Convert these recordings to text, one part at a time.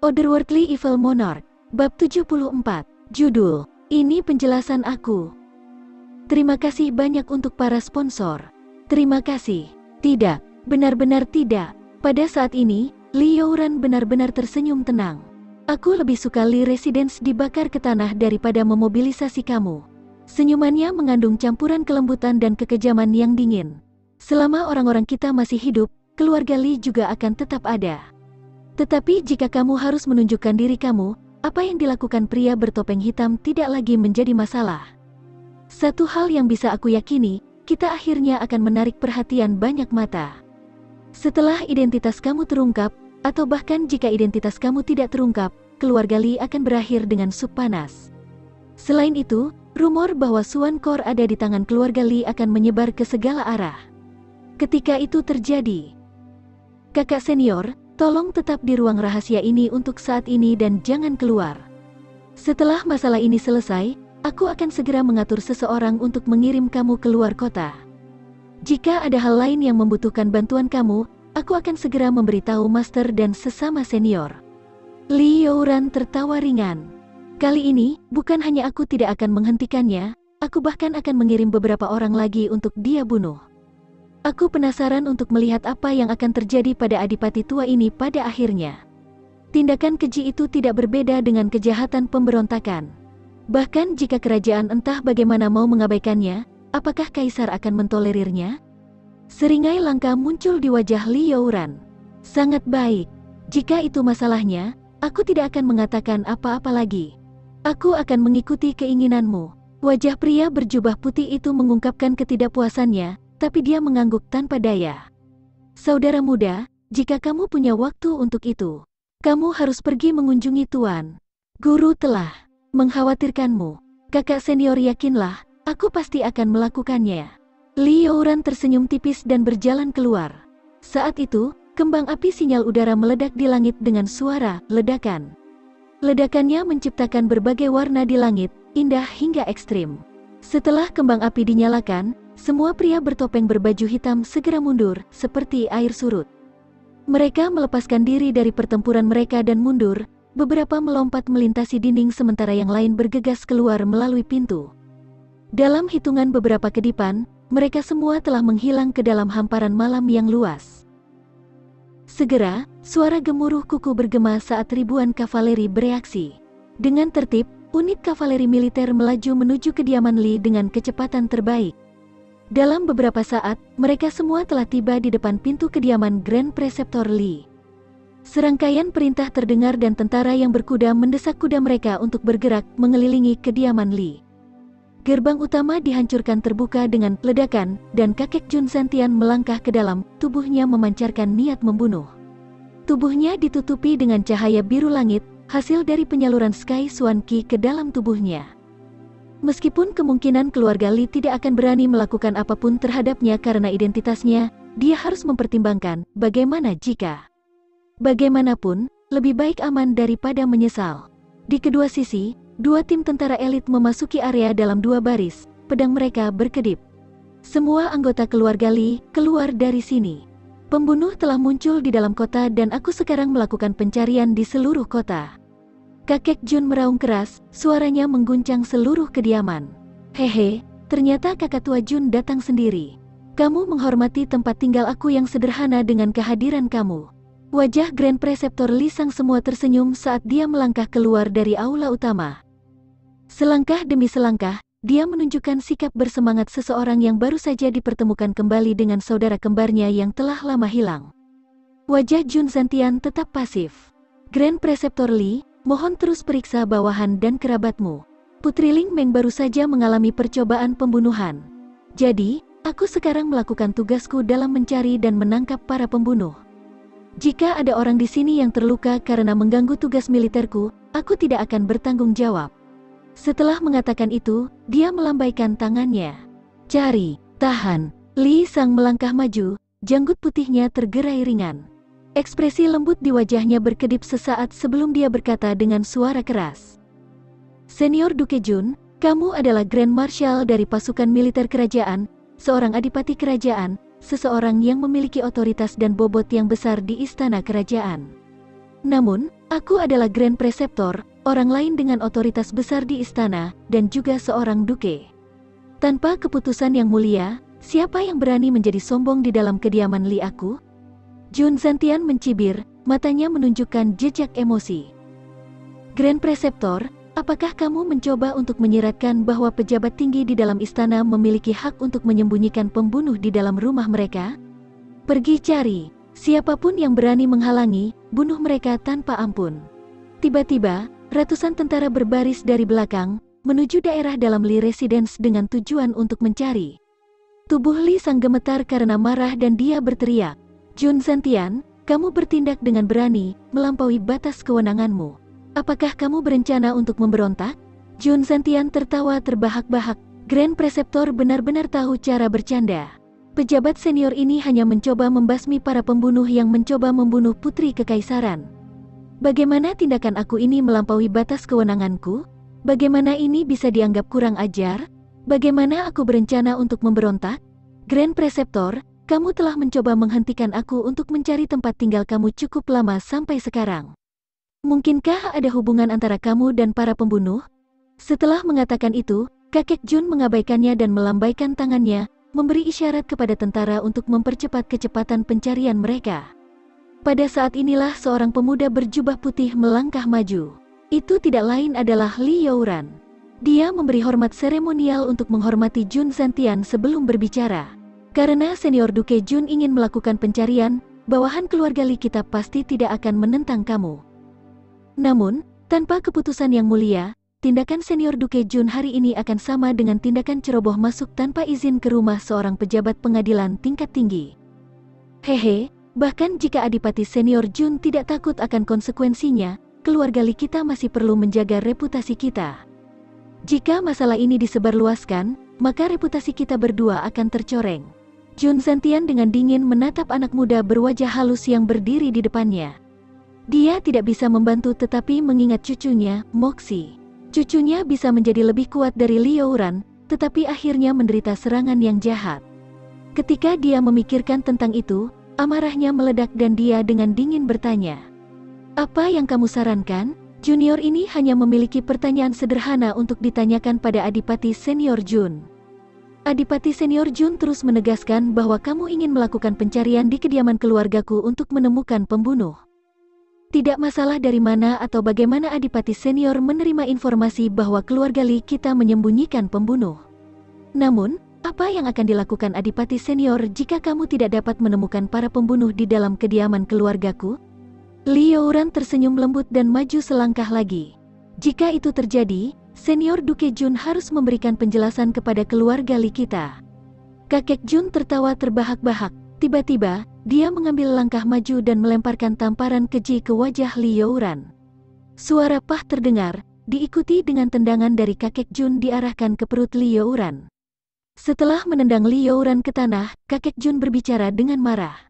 Otherworldly Evil Monarch, Bab 74, Judul, Ini Penjelasan Aku. Terima kasih banyak untuk para sponsor. Terima kasih. Tidak, benar-benar tidak. Pada saat ini, Li Youran benar-benar tersenyum tenang. Aku lebih suka Li Residence dibakar ke tanah daripada memobilisasi kamu. Senyumannya mengandung campuran kelembutan dan kekejaman yang dingin. Selama orang-orang kita masih hidup, keluarga Li juga akan tetap ada. Tetapi jika kamu harus menunjukkan diri kamu, apa yang dilakukan pria bertopeng hitam tidak lagi menjadi masalah. Satu hal yang bisa aku yakini, kita akhirnya akan menarik perhatian banyak mata. Setelah identitas kamu terungkap, atau bahkan jika identitas kamu tidak terungkap, keluarga Li akan berakhir dengan sup panas. Selain itu, rumor bahwa Suan Core ada di tangan keluarga Li akan menyebar ke segala arah. Ketika itu terjadi, kakak senior, tolong tetap di ruang rahasia ini untuk saat ini dan jangan keluar. Setelah masalah ini selesai, aku akan segera mengatur seseorang untuk mengirim kamu keluar kota. Jika ada hal lain yang membutuhkan bantuan kamu, aku akan segera memberitahu master dan sesama senior. Li Youran tertawa ringan. Kali ini, bukan hanya aku tidak akan menghentikannya, aku bahkan akan mengirim beberapa orang lagi untuk dia bunuh. Aku penasaran untuk melihat apa yang akan terjadi pada adipati tua ini pada akhirnya. Tindakan keji itu tidak berbeda dengan kejahatan pemberontakan. Bahkan jika kerajaan entah bagaimana mau mengabaikannya, apakah kaisar akan mentolerirnya? Seringai langka muncul di wajah Li Youran. Sangat baik. Jika itu masalahnya, aku tidak akan mengatakan apa-apa lagi. Aku akan mengikuti keinginanmu. Wajah pria berjubah putih itu mengungkapkan ketidakpuasannya, tapi dia mengangguk tanpa daya. Saudara muda, jika kamu punya waktu untuk itu, kamu harus pergi mengunjungi Tuan Guru telah mengkhawatirkanmu. Kakak senior yakinlah, aku pasti akan melakukannya. Li Youran tersenyum tipis dan berjalan keluar. Saat itu, kembang api sinyal udara meledak di langit dengan suara ledakan. Ledakannya menciptakan berbagai warna di langit, indah hingga ekstrim. Setelah kembang api dinyalakan, semua pria bertopeng berbaju hitam segera mundur, seperti air surut. Mereka melepaskan diri dari pertempuran mereka dan mundur, beberapa melompat melintasi dinding sementara yang lain bergegas keluar melalui pintu. Dalam hitungan beberapa kedipan, mereka semua telah menghilang ke dalam hamparan malam yang luas. Segera, suara gemuruh kuku bergema saat ribuan kavaleri bereaksi. Dengan tertib, unit kavaleri militer melaju menuju kediaman Li dengan kecepatan terbaik. Dalam beberapa saat, mereka semua telah tiba di depan pintu kediaman Grand Preceptor Li. Serangkaian perintah terdengar dan tentara yang berkuda mendesak kuda mereka untuk bergerak mengelilingi kediaman Li. Gerbang utama dihancurkan terbuka dengan ledakan, dan kakek Jun Santian melangkah ke dalam, tubuhnya memancarkan niat membunuh. Tubuhnya ditutupi dengan cahaya biru langit, hasil dari penyaluran Sky Swan Qi ke dalam tubuhnya. Meskipun kemungkinan keluarga Li tidak akan berani melakukan apapun terhadapnya karena identitasnya, dia harus mempertimbangkan bagaimana jika. Bagaimanapun, lebih baik aman daripada menyesal. Di kedua sisi, dua tim tentara elit memasuki area dalam dua baris, pedang mereka berkedip. Semua anggota keluarga Li keluar dari sini. Pembunuh telah muncul di dalam kota dan aku sekarang melakukan pencarian di seluruh kota. Kakek Jun meraung keras, suaranya mengguncang seluruh kediaman. Hehe, ternyata kakak tua Jun datang sendiri. Kamu menghormati tempat tinggal aku yang sederhana dengan kehadiran kamu. Wajah Grand Preceptor Li Sang semua tersenyum saat dia melangkah keluar dari aula utama. Selangkah demi selangkah, dia menunjukkan sikap bersemangat seseorang yang baru saja dipertemukan kembali dengan saudara kembarnya yang telah lama hilang. Wajah Jun Santian tetap pasif. Grand Preceptor Li, mohon terus periksa bawahan dan kerabatmu. Putri Ling Meng baru saja mengalami percobaan pembunuhan. Jadi, aku sekarang melakukan tugasku dalam mencari dan menangkap para pembunuh. Jika ada orang di sini yang terluka karena mengganggu tugas militerku, aku tidak akan bertanggung jawab. Setelah mengatakan itu, dia melambaikan tangannya. Cari, tahan. Li Sang melangkah maju, janggut putihnya tergerai ringan. Ekspresi lembut di wajahnya berkedip sesaat sebelum dia berkata dengan suara keras. Senior Duke Jun, kamu adalah Grand Marshal dari pasukan militer kerajaan, seorang adipati kerajaan, seseorang yang memiliki otoritas dan bobot yang besar di istana kerajaan. Namun, Aku adalah Grand Preceptor, orang lain dengan otoritas besar di istana, dan juga seorang duke. Tanpa keputusan yang mulia, siapa yang berani menjadi sombong di dalam kediaman Li aku? Jun Zantian mencibir, matanya menunjukkan jejak emosi. Grand Preceptor, apakah kamu mencoba untuk menyiratkan bahwa pejabat tinggi di dalam istana memiliki hak untuk menyembunyikan pembunuh di dalam rumah mereka? Pergi cari, siapapun yang berani menghalangi, bunuh mereka tanpa ampun. Tiba-tiba, ratusan tentara berbaris dari belakang, menuju daerah dalam Li Residence dengan tujuan untuk mencari. Tubuh Li sang gemetar karena marah dan dia berteriak, Jun Zantian, kamu bertindak dengan berani, melampaui batas kewenanganmu. Apakah kamu berencana untuk memberontak? Jun Zantian tertawa terbahak-bahak. Grand Preceptor benar-benar tahu cara bercanda. Pejabat senior ini hanya mencoba membasmi para pembunuh yang mencoba membunuh putri kekaisaran. Bagaimana tindakan aku ini melampaui batas kewenanganku? Bagaimana ini bisa dianggap kurang ajar? Bagaimana aku berencana untuk memberontak? Grand Preceptor, kamu telah mencoba menghentikan aku untuk mencari tempat tinggal kamu cukup lama sampai sekarang. Mungkinkah ada hubungan antara kamu dan para pembunuh? Setelah mengatakan itu, kakek Jun mengabaikannya dan melambaikan tangannya, memberi isyarat kepada tentara untuk mempercepat kecepatan pencarian mereka. Pada saat inilah seorang pemuda berjubah putih melangkah maju. Itu tidak lain adalah Li Youran. Dia memberi hormat seremonial untuk menghormati Jun Zantian sebelum berbicara. Karena senior Duke Jun ingin melakukan pencarian, bawahan keluarga Li kita pasti tidak akan menentang kamu. Namun, tanpa keputusan yang mulia, tindakan senior Duke Jun hari ini akan sama dengan tindakan ceroboh masuk tanpa izin ke rumah seorang pejabat pengadilan tingkat tinggi. Hehe, bahkan jika Adipati senior Jun tidak takut akan konsekuensinya, keluarga Li kita masih perlu menjaga reputasi kita. Jika masalah ini disebarluaskan, maka reputasi kita berdua akan tercoreng. Jun Zantian dengan dingin menatap anak muda berwajah halus yang berdiri di depannya. Dia tidak bisa membantu tetapi mengingat cucunya, Moxie. Cucunya bisa menjadi lebih kuat dari Li Youran, tetapi akhirnya menderita serangan yang jahat. Ketika dia memikirkan tentang itu, amarahnya meledak dan dia dengan dingin bertanya, "Apa yang kamu sarankan?" Junior ini hanya memiliki pertanyaan sederhana untuk ditanyakan pada Adipati Senior Jun. Adipati Senior Jun terus menegaskan bahwa kamu ingin melakukan pencarian di kediaman keluargaku untuk menemukan pembunuh. Tidak masalah dari mana atau bagaimana Adipati Senior menerima informasi bahwa keluarga Li kita menyembunyikan pembunuh. Namun, apa yang akan dilakukan Adipati Senior jika kamu tidak dapat menemukan para pembunuh di dalam kediaman keluargaku? Li Youran tersenyum lembut dan maju selangkah lagi. Jika itu terjadi, Senior Duke Jun harus memberikan penjelasan kepada keluarga Li kita. Kakek Jun tertawa terbahak-bahak. Tiba-tiba, dia mengambil langkah maju dan melemparkan tamparan keji ke wajah Li Youran. Suara pah terdengar, diikuti dengan tendangan dari kakek Jun diarahkan ke perut Li Youran. Setelah menendang Li Youran ke tanah, kakek Jun berbicara dengan marah.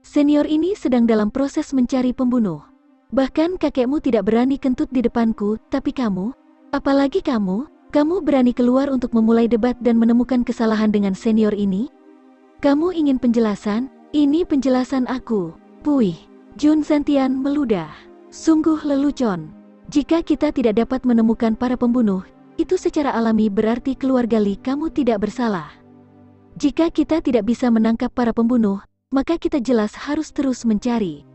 Senior ini sedang dalam proses mencari pembunuh. Bahkan kakekmu tidak berani kentut di depanku, tapi kamu? Apalagi kamu berani keluar untuk memulai debat dan menemukan kesalahan dengan senior ini? Kamu ingin penjelasan? Ini penjelasan aku. Puih. Jun Zantian meludah. Sungguh lelucon. Jika kita tidak dapat menemukan para pembunuh, itu secara alami berarti keluarga Li kamu tidak bersalah. Jika kita tidak bisa menangkap para pembunuh, maka kita jelas harus terus mencari.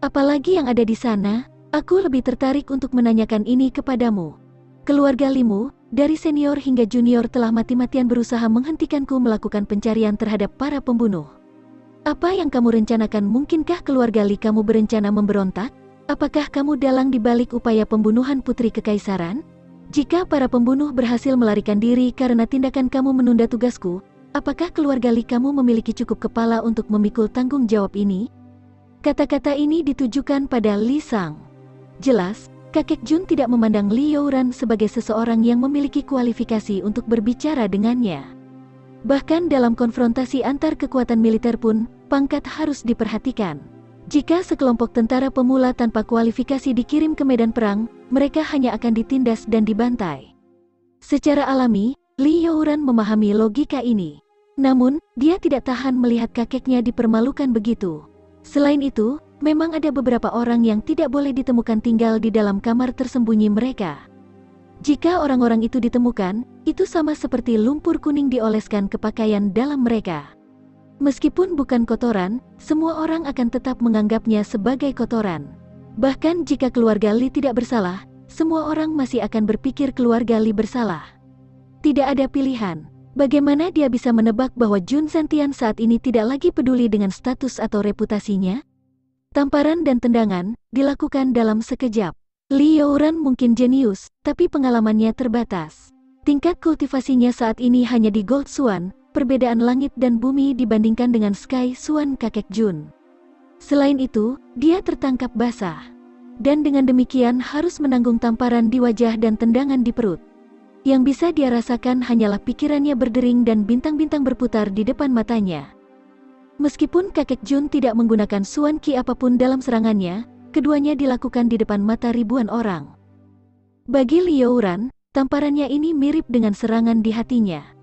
Apalagi yang ada di sana, aku lebih tertarik untuk menanyakan ini kepadamu. Keluarga Limu, dari senior hingga junior telah mati-matian berusaha menghentikanku melakukan pencarian terhadap para pembunuh. Apa yang kamu rencanakan? Mungkinkah keluarga Li kamu berencana memberontak? Apakah kamu dalang di balik upaya pembunuhan putri kekaisaran? Jika para pembunuh berhasil melarikan diri karena tindakan kamu menunda tugasku, apakah keluarga Li kamu memiliki cukup kepala untuk memikul tanggung jawab ini? Kata-kata ini ditujukan pada Li Sang. Jelas, kakek Jun tidak memandang Li Youran sebagai seseorang yang memiliki kualifikasi untuk berbicara dengannya. Bahkan dalam konfrontasi antar kekuatan militer pun, pangkat harus diperhatikan. Jika sekelompok tentara pemula tanpa kualifikasi dikirim ke medan perang, mereka hanya akan ditindas dan dibantai. Secara alami, Li Youran memahami logika ini. Namun, dia tidak tahan melihat kakeknya dipermalukan begitu. Selain itu, Memang ada beberapa orang yang tidak boleh ditemukan tinggal di dalam kamar tersembunyi mereka. Jika orang-orang itu ditemukan, itu sama seperti lumpur kuning dioleskan ke pakaian dalam mereka. Meskipun bukan kotoran, semua orang akan tetap menganggapnya sebagai kotoran. Bahkan jika keluarga Li tidak bersalah, semua orang masih akan berpikir keluarga Li bersalah. Tidak ada pilihan. Bagaimana dia bisa menebak bahwa Jun Zentian saat ini tidak lagi peduli dengan status atau reputasinya? Tamparan dan tendangan dilakukan dalam sekejap. Li Youran mungkin jenius, tapi pengalamannya terbatas. Tingkat kultivasinya saat ini hanya di Gold Swan, perbedaan langit dan bumi dibandingkan dengan Sky Swan kakek Jun. Selain itu, dia tertangkap basah. Dan dengan demikian harus menanggung tamparan di wajah dan tendangan di perut. Yang bisa dia rasakan hanyalah pikirannya berdering dan bintang-bintang berputar di depan matanya. Meskipun kakek Jun tidak menggunakan Swan Ki apapun dalam serangannya, keduanya dilakukan di depan mata ribuan orang. Bagi Li Youran, tamparannya ini mirip dengan serangan di hatinya.